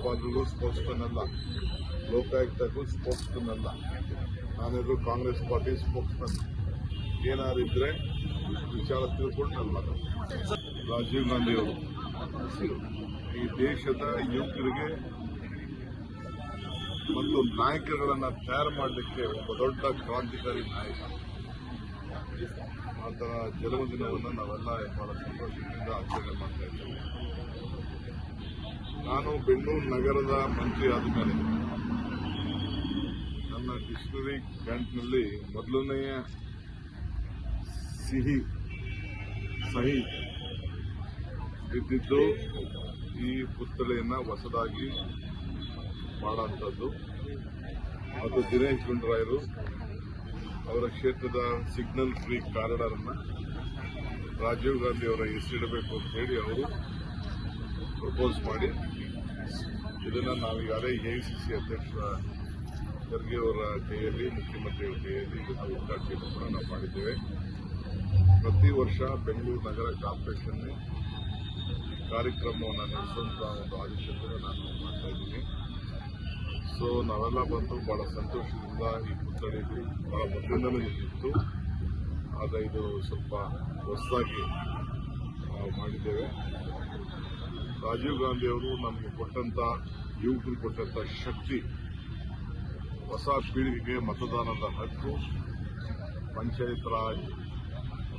ರಾಜ್ಯಪಾಲರಿಗೂ spokesman ಅಲ್ಲ, ಲೋಕಾಯುಕ್ತಕ್ಕೂ spokesman ಅಲ್ಲ. ನಾನಿದ್ರು Congress party spokesman. ಏನಾದ್ರು ಇದ್ರೆ ವಿಚಾರ ತಿಳ್ಕೊಂಡು ನಾನು ಮಾತಾಡ್ತೀನಿ. ರಾಜೀವ್ ಗಾಂಧಿ ಅವರು ಈ ದೇಶದ ಯುವಕರಿಗೆ ಮತ್ತು ನಾಯಕರುಗಳನ್ನು ತಯಾರು ಮಾಡಲಿಕ್ಕೆ ಒಬ್ಬ ದೊಡ್ಡ ಕ್ರಾಂತಿಕಾರಿ ನಾಯಕ. ಆತನ ಜನ್ಮದಿನವನ್ನು ನಾವೆಲ್ಲ ಬಹಳ ಸಂತೋಷದಿಂದ ಆಚರಣೆ ಮಾಡ್ತಾ ಇದ್ದೇವೆ. ನಾನು ಬೆಂಗಳೂರು ನಗರದ ಮಂತ್ರಿ ಆದ ಮೇಲೆ ನನ್ನ ಡಿಕ್ಷನರಿ ಬ್ಯಾಂಕ್ನಲ್ಲಿ ಮೊದಲನೆಯ ಸಹಿ ಇದ್ದಿದ್ದು ಈ ಪುತ್ಥಳಿಯನ್ನು ಹೊಸದಾಗಿ ಮಾಡುವಂಥದ್ದು. ಅದು ದಿನೇಶ್ ಗುಂಡೂರಾಯರು ಅವರ ಕ್ಷೇತ್ರದ ಸಿಗ್ನಲ್ ಫ್ರೀ ಕಾರಿಡಾರ್ ಅನ್ನು ರಾಜೀವ್ ಗಾಂಧಿ ಅವರ ಹೆಸರಿಡಬೇಕು ಅಂತ ಹೇಳಿ ಅವರು ಪ್ರಪೋಸ್ ಮಾಡಿ ಇದನ್ನು ನಾವೀಗಾಗಲೇ ಎಐಸಿಸಿ ಅಧ್ಯಕ್ಷರ ಖರ್ಗೆ ಅವರ ಕೈಯಲ್ಲಿ, ಮುಖ್ಯಮಂತ್ರಿಗಳ ಕೈಯಲ್ಲಿ ಇದನ್ನು ಉದ್ಘಾಟನೆ ಕೂಡ ನಾವು ಮಾಡಿದ್ದೇವೆ. ಪ್ರತಿ ವರ್ಷ ಬೆಂಗಳೂರು ನಗರ ಕಾರ್ಪೊರೇಷನ್ ಈ ಕಾರ್ಯಕ್ರಮವನ್ನು ನಡೆಸುವಂಥ ಒಂದು ಆದೇಶವನ್ನು ನಾನು ಮಾಡ್ತಾ ಇದ್ದೀನಿ. ಸೊ ನಾವೆಲ್ಲ ಬಂದು ಬಹಳ ಸಂತೋಷದಿಂದ ಈ ಪುತ್ಥಳಿದು ಬಹಳ ಮೊದಲಿಂದಲೂ ಇತ್ತು. ಆದರೆ ಇದು ಸ್ವಲ್ಪ ಹೊಸದಾಗಿ ಮಾಡಿದ್ದೇವೆ. ರಾಜೀವ್ ಗಾಂಧಿ ಅವರು ನಮಗೆ ಕೊಟ್ಟಂತ, ಯುವಕರು ಕೊಟ್ಟಂತ ಶಕ್ತಿ, ಹೊಸ ಪೀಳಿಗೆಗೆ ಮತದಾನದ ಹಕ್ಕು, panchayat Raj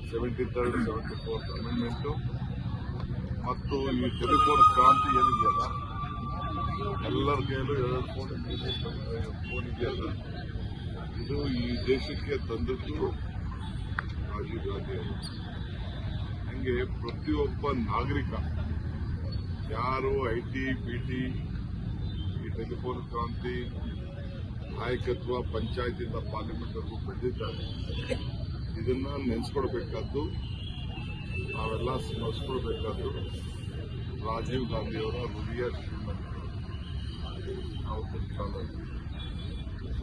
73rd 74th amendment ಮತ್ತು ಈ ಟೆಲಿಫೋನ್ ಕ್ರಾಂತಿ ಏನಿದೆಯಲ್ಲ, ಎಲ್ಲರ ಕೈಯಲ್ಲೂ 2 ಫೋನ್ ಇದೆಯಲ್ಲ, ಇದು ಈ ದೇಶಕ್ಕೆ ತಂದದ್ದು ರಾಜೀವ್ ಗಾಂಧಿ ಅವರು. ಹಂಗೆ ಪ್ರತಿಯೊಬ್ಬ ನಾಗರಿಕ ಯಾರು IT, BT, ಈ ಟೆಲಿಫೋನ್ ಕ್ರಾಂತಿ ನಾಯಕತ್ವ ಪಂಚಾಯತಿಂದ ಪಾರ್ಲಿಮೆಂಟ್ವರೆಗೂ ಬೆಳೆದಿದ್ದಾರೆ. ಇದನ್ನ ನೆನೆಸ್ಕೊಳ್ಬೇಕಾದ್ದು, ನಾವೆಲ್ಲ ಸ್ಮರಿಸ್ಕೊಳ್ಬೇಕಾದ್ದು ರಾಜೀವ್ ಗಾಂಧಿಯವರ ಹೃದಯ ಶ್ರೀಮಂತರು.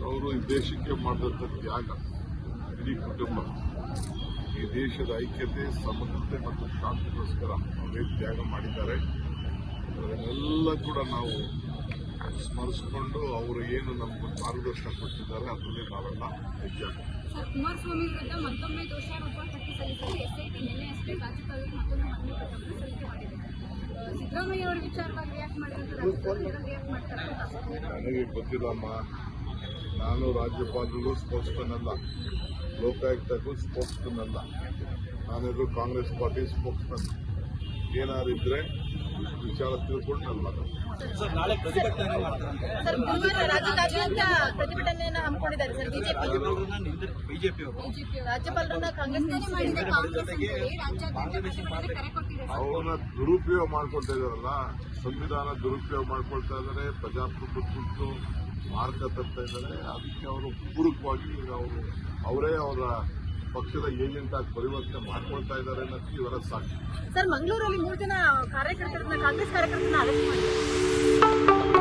ಅವರು ಈ ದೇಶಕ್ಕೆ ಮಾಡಿದಂಥ ತ್ಯಾಗ, ಇಡೀ ಕುಟುಂಬ ಈ ದೇಶದ ಐಕ್ಯತೆ, ಸಮಗ್ರತೆ ಮತ್ತು ಶಾಂತಿಗೋಸ್ಕರ ಅವರೇ ತ್ಯಾಗ ಮಾಡಿದ್ದಾರೆ. ಅದನ್ನೆಲ್ಲ ಕೂಡ ನಾವು ಸ್ಮರಿಸಿಕೊಂಡು ಅವರು ಏನು ನಮ್ಗೆ ಮಾರ್ಗದರ್ಶನ ಕೊಟ್ಟಿದ್ದಾರೆ ಅದರಲ್ಲಿ ನಾವೆಲ್ಲ ಹೆಜ್ಜೆ ಹಾಕ್ತೀವಿ. ಕುಮಾರಸ್ವಾಮಿ ವಿರುದ್ಧ ಮತ್ತೊಮ್ಮೆ ದೋಷಾರೋಪ ಪಟ್ಟಿ ಸಲ್ಲಿಸಲು ಎಸ್ಐಟಿ ನಿನ್ನೆಯಷ್ಟೇ ರಾಜ್ಯಪಾಲರಿಗೆ ಮತ್ತೊಂದು ಮನವಿ ಪತ್ರವನ್ನು ಸಲ್ಲಿಕೆ ಮಾಡಿದೆ. ಸಿದ್ದರಾಮಯ್ಯ ಅವರ ವಿಚಾರವಾಗಿ ರಿಯಾಕ್ಟ್ ಮಾಡ್ತಾರೆ. ನನಗೆ ಗೊತ್ತಿಲ್ಲಮ್ಮ. ನಾನು ರಾಜ್ಯಪಾಲರಿಗೂ ಸ್ಪೋಕ್ಸ್ಮನ್ ಅಲ್ಲ, ಲೋಕಾಯುಕ್ತಕ್ಕೂ ಸ್ಪೋಕ್ಸ್ಮನ್ ಅಲ್ಲ. ನಾನಿದ್ರು ಕಾಂಗ್ರೆಸ್ ಪಾರ್ಟಿ ಸ್ಪೋಕ್ಸ್ಮನ್. ಏನಾದ್ರು ಇದ್ರೆ ವಿಚಾರ ತಿಳ್ಕೊಂಡು ನಾನು ಮಾತಾಡ್ತೀನಿ. ಸರ್, ನಾಳೆ ಪ್ರತಿಭಟನೆ ಮಾಡ್ತಾರೆ. ಸರ್, ರಾಜ್ಯಾದ್ಯಂತ ಪ್ರತಿಭಟನೆಯನ್ನು ಹಮ್ಮಿಕೊಂಡಿದ್ದಾರೆ ಸರ್ ಬಿಜೆಪಿ ರಾಜ್ಯಪಾಲರನ್ನ ಅವ್ರನ್ನ ದುರುಪಯೋಗ ಮಾಡ್ಕೊಳ್ತಾ ಇದಾರಲ್ಲ, ಸಂವಿಧಾನ ದುರುಪಯೋಗ ಮಾಡ್ಕೊಳ್ತಾ ಇದ್ದಾರೆ, ಪ್ರಜಾಪ್ರಭುತ್ವಕ್ಕೆ ಮಾರ್ಗ ತರ್ತಾ ಇದ್ದಾರೆ. ಅದಕ್ಕೆ ಅವರು ಪೂರಕವಾಗಿ ಈಗ ಅವರೇ ಅವರ ಪಕ್ಷದ ಏಜೆಂಟ್ ಆಗಿ ಪರಿವರ್ತನೆ ಮಾಡ್ಕೊಳ್ತಾ ಇದ್ದಾರೆ ಅನ್ನೋದಕ್ಕೆ ಇವರ ಸಾಕ್ಷಿ. ಸರ್, ಮಂಗಳೂರಲ್ಲಿ 3 ಜನ ಕಾರ್ಯಕರ್ತರನ್ನ, ಕಾಂಗ್ರೆಸ್ ಕಾರ್ಯಕರ್ತರನ್ನ ಅರೆಸ್ಟ್ ಮಾಡಿದ್ದಾರೆ.